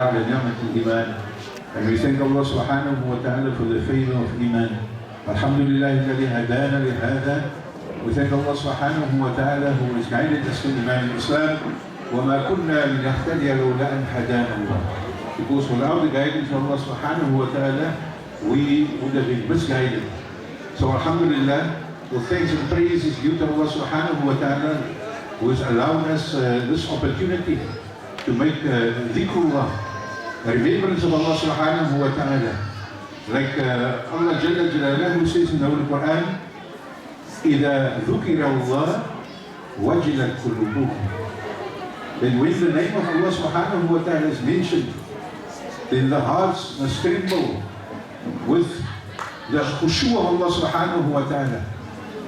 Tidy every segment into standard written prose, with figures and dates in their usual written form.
على نعمة الإيمان. And we thank Allah subhanahu wa ta'ala for the favor of Iman. Alhamdulillah الذي هدانا لهذا. We thank Allah subhanahu wa ta'ala who has guided us to Iman Islam. وما كنا لنهتدي لولا أن هدانا الله. Because without the guidance of Allah subhanahu wa ta'ala, we would have been misguided. So Alhamdulillah, the thanks and praise is due to Allah subhanahu wa ta'ala, who has allowed us this opportunity to make dhikrullah, remembrance of Allah subhanahu wa ta'ala. Like Allah Jalla Jalaluhu says in the Holy Quran, إِذَا ذُكِرَ اللَّهُ وَجِلَتْ قُلُوبُهُمْ. Then when the name of Allah subhanahu wa ta'ala is mentioned, then the hearts must tremble with the khushu of Allah subhanahu wa ta'ala,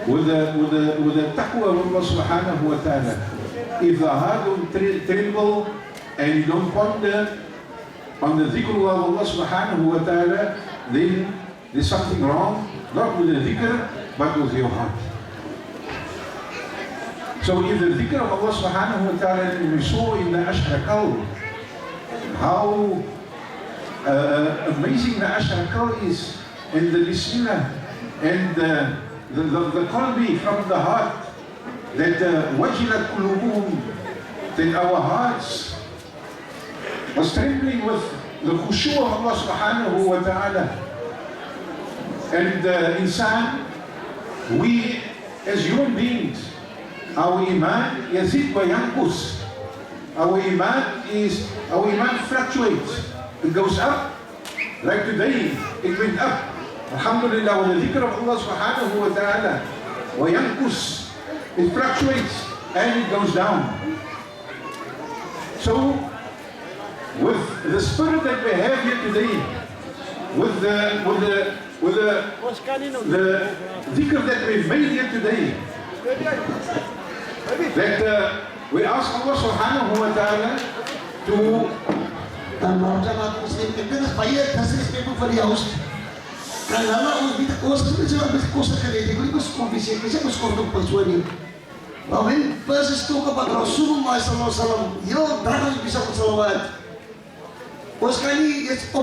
with the taqwa of Allah subhanahu wa ta'ala. If the heart don't tremble and you don't ponder on the dhikrullah of Allah subhanahu wa ta'ala, then there's something wrong, not with the dhikr, but with your heart. So if the dhikr of Allah subhanahu wa ta'ala, we saw in the Ashra Qawl, how amazing the Ashra Qawl is, and the Bismillah, and the qalbi from the heart, that wajilat qulubuhum, that our hearts was trembling with the khushu of Allah subhanahu wa ta'ala. And insan, we as human beings, our iman yazid wa yanqus. Our iman fluctuates. It goes up. Like today, it went up. Alhamdulillah, with the dhikr of Allah subhanahu wa ta'ala. Wa yanqus. It fluctuates and it goes down. So, with the spirit that we have here today, with the dhikr that we've made here today, that we ask Allah subhanahu wa ta'ala to But when verses talk about Rasulullah sallallahu alaihi wasallam, yo, daar is bisa salawat. Ons kan nie